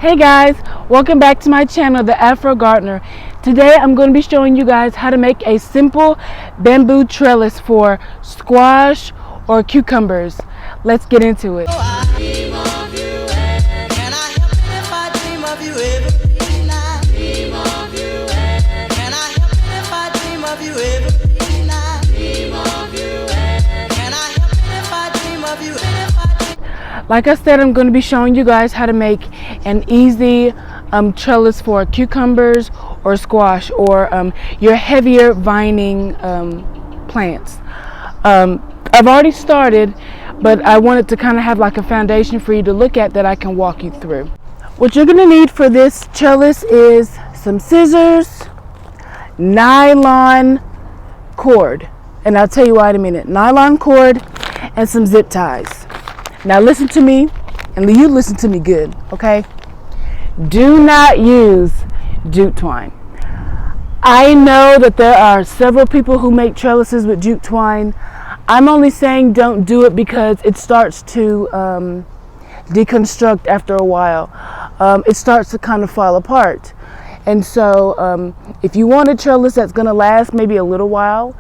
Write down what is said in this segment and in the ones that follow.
Hey guys, welcome back to my channel, the Afro Gardener. Today I'm going to be showing you guys how to make a simple bamboo trellis for squash or cucumbers. Let's get into it. Like I said, I'm going to be showing you guys how to make an easy trellis for cucumbers or squash or your heavier vining plants. I've already started, but I wanted to kind of have like a foundation for you to look at that I can walk you through. What you're going to need for this trellis is some scissors, nylon cord, and I'll tell you why in a minute. Nylon cord and some zip ties. Now listen to me, and you listen to me good, okay? Do not use jute twine. I know that there are several people who make trellises with jute twine. I'm only saying don't do it because it starts to deconstruct after a while. It starts to kind of fall apart. And so if you want a trellis that's going to last maybe a little while,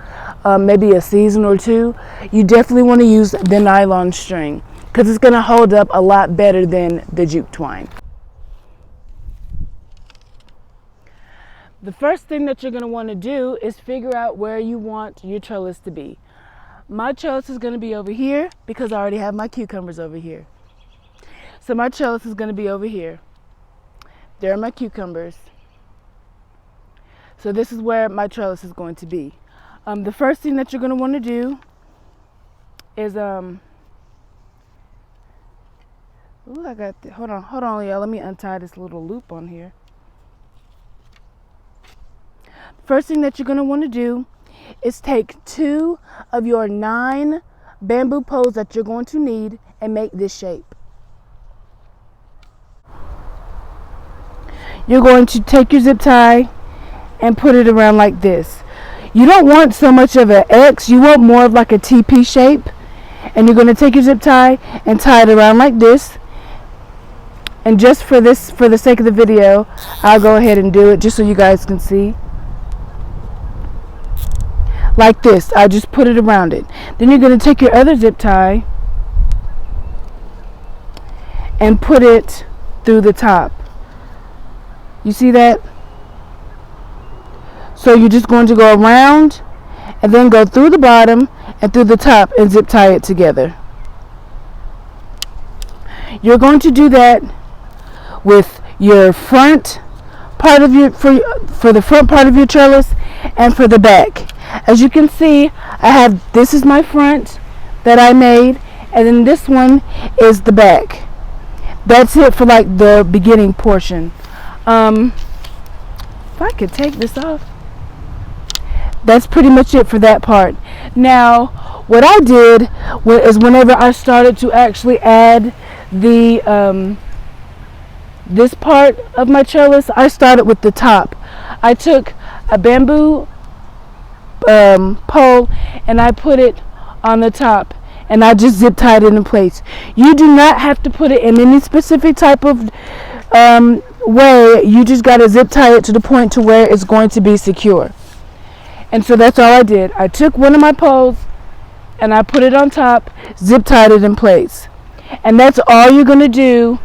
maybe a season or two, you definitely want to use the nylon string, because it's going to hold up a lot better than the jute twine. The first thing that you're going to want to do is figure out where you want your trellis to be. My trellis is going to be over here because I already have my cucumbers over here. So my trellis is going to be over here. There are my cucumbers. So this is where my trellis is going to be. The first thing that you're going to want to do is ooh, I got the, hold on, y'all. Let me untie this little loop on here. First thing that you're going to want to do is take 2 of your 9 bamboo poles that you're going to need and make this shape. You're going to take your zip tie and put it around like this. You don't want so much of an X, you want more of like a TP shape. And you're going to take your zip tie and tie it around like this. And just for the sake of the video, I'll go ahead and do it just so you guys can see. Like this, I just put it around it. Then you're going to take your other zip tie and put it through the top. You see that? So you're just going to go around and then go through the bottom and through the top and zip tie it together. You're going to do that with your front part of your for the front part of your trellis and for the back. As you can see, this is my front that I made, and then this one is the back. That's it for like the beginning portion. If I could take this off, that's pretty much it for that part. Now what I did is whenever I started to actually add the this part of my trellis, I started with the top. I took a bamboo pole and I put it on the top and I just zip tied it in place. You do not have to put it in any specific type of way. You just got to zip tie it to the point to where it's going to be secure. And so that's all I did. I took one of my poles and I put it on top, zip tied it in place. And that's all you're going to do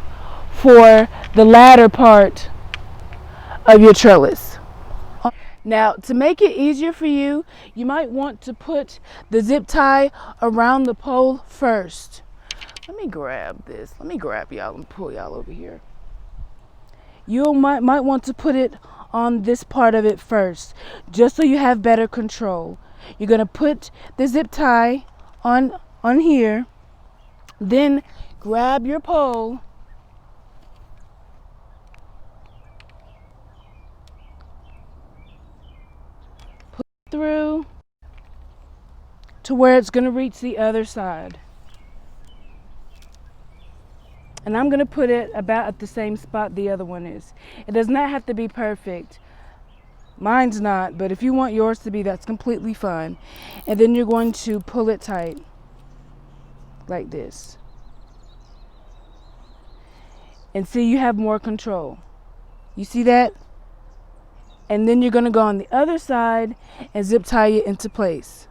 for the latter part of your trellis. Now, to make it easier for you, you might want to put the zip tie around the pole first. Let me grab this. Let me grab y'all and pull y'all over here. You might want to put it on this part of it first, just so you have better control. You're going to put the zip tie on here, then grab your pole, put it through to where it's going to reach the other side. And I'm going to put it about at the same spot the other one is. It does not have to be perfect. Mine's not, but if you want yours to be, that's completely fine. And then you're going to pull it tight like this. and see, you have more control. You see that? And then you're going to go on the other side and zip tie it into place.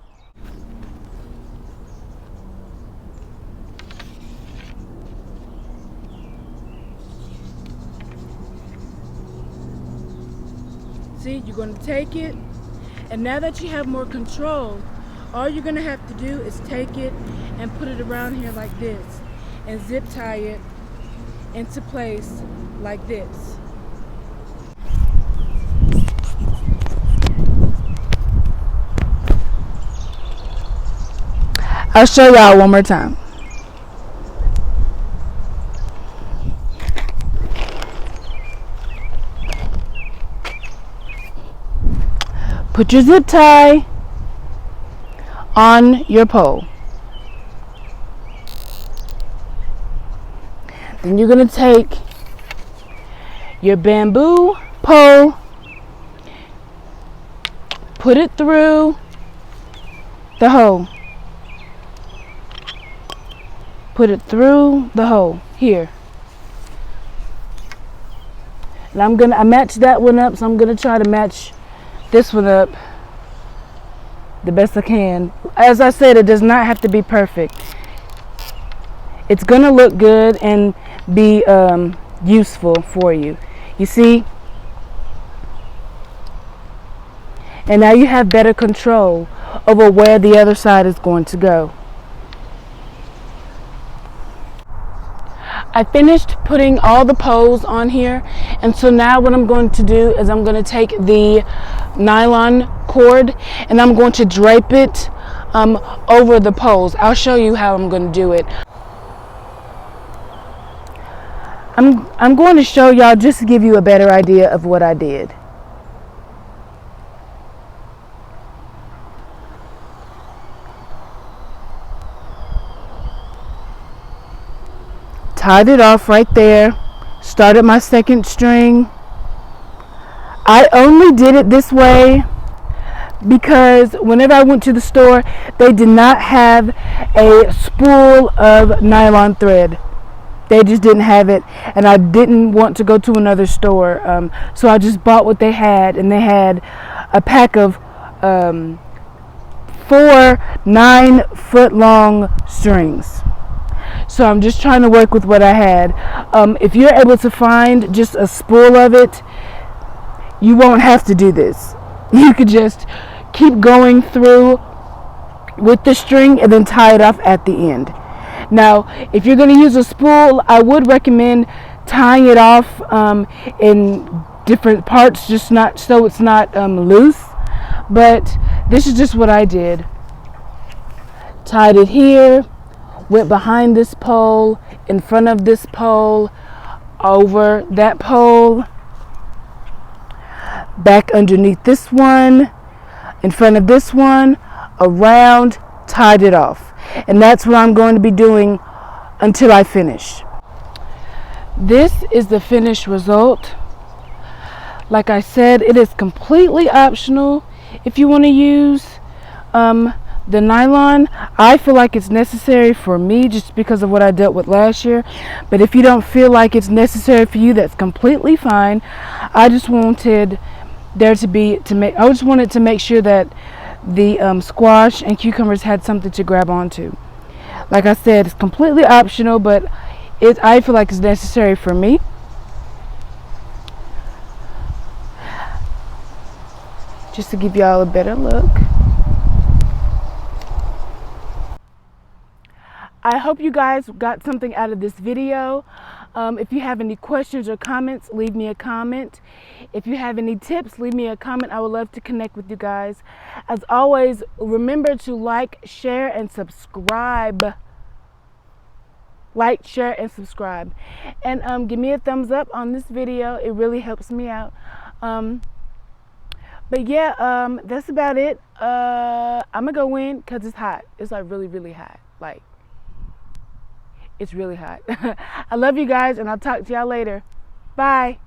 See, you're going to take it, and now that you have more control, all you're going to have to do is take it and put it around here like this and zip tie it into place like this. I'll show y'all one more time. Put your zip tie on your pole. Then you're going to take your bamboo pole, put it through the hole. Put it through the hole here. And I matched that one up, so I'm going to try to match this one up the best I can. As I said, it does not have to be perfect. It's going to look good and be useful for you. You see? And now you have better control over where the other side is going to go. I finished putting all the poles on here, and so now what I'm going to do is I'm going to take the nylon cord and I'm going to drape it over the poles. I'll show you how I'm going to do it. I'm going to show y'all just to give you a better idea of what I did. Tied it off right there, started my second string. I only did it this way because whenever I went to the store, they did not have a spool of nylon thread. They just didn't have it, and I didn't want to go to another store, so I just bought what they had, and they had a pack of 4 9-foot-long strings. So I'm just trying to work with what I had. If you're able to find just a spool of it, you won't have to do this. You could just keep going through with the string and then tie it off at the end. Now, if you're going to use a spool, I would recommend tying it off in different parts, just not so it's not loose. But this is just what I did. Tied it here. Went behind this pole, in front of this pole, over that pole, back underneath this one, in front of this one, around, tied it off. And that's what I'm going to be doing until I finish. This is the finished result. Like I said, it is completely optional if you want to use the nylon. I feel like it's necessary for me just because of what I dealt with last year. But if you don't feel like it's necessary for you, that's completely fine. I just wanted I just wanted to make sure that the squash and cucumbers had something to grab onto. Like I said, it's completely optional, but I feel like it's necessary for me. Just to give y'all a better look. I hope you guys got something out of this video. If you have any questions or comments, leave me a comment. If you have any tips, leave me a comment. I would love to connect with you guys. As always, remember to like, share, and subscribe. Like, share, and subscribe. And give me a thumbs up on this video. It really helps me out. But yeah, that's about it. I'm gonna go in because it's hot. It's like really, really hot. Like, it's really hot. I love you guys, and I'll talk to y'all later. Bye.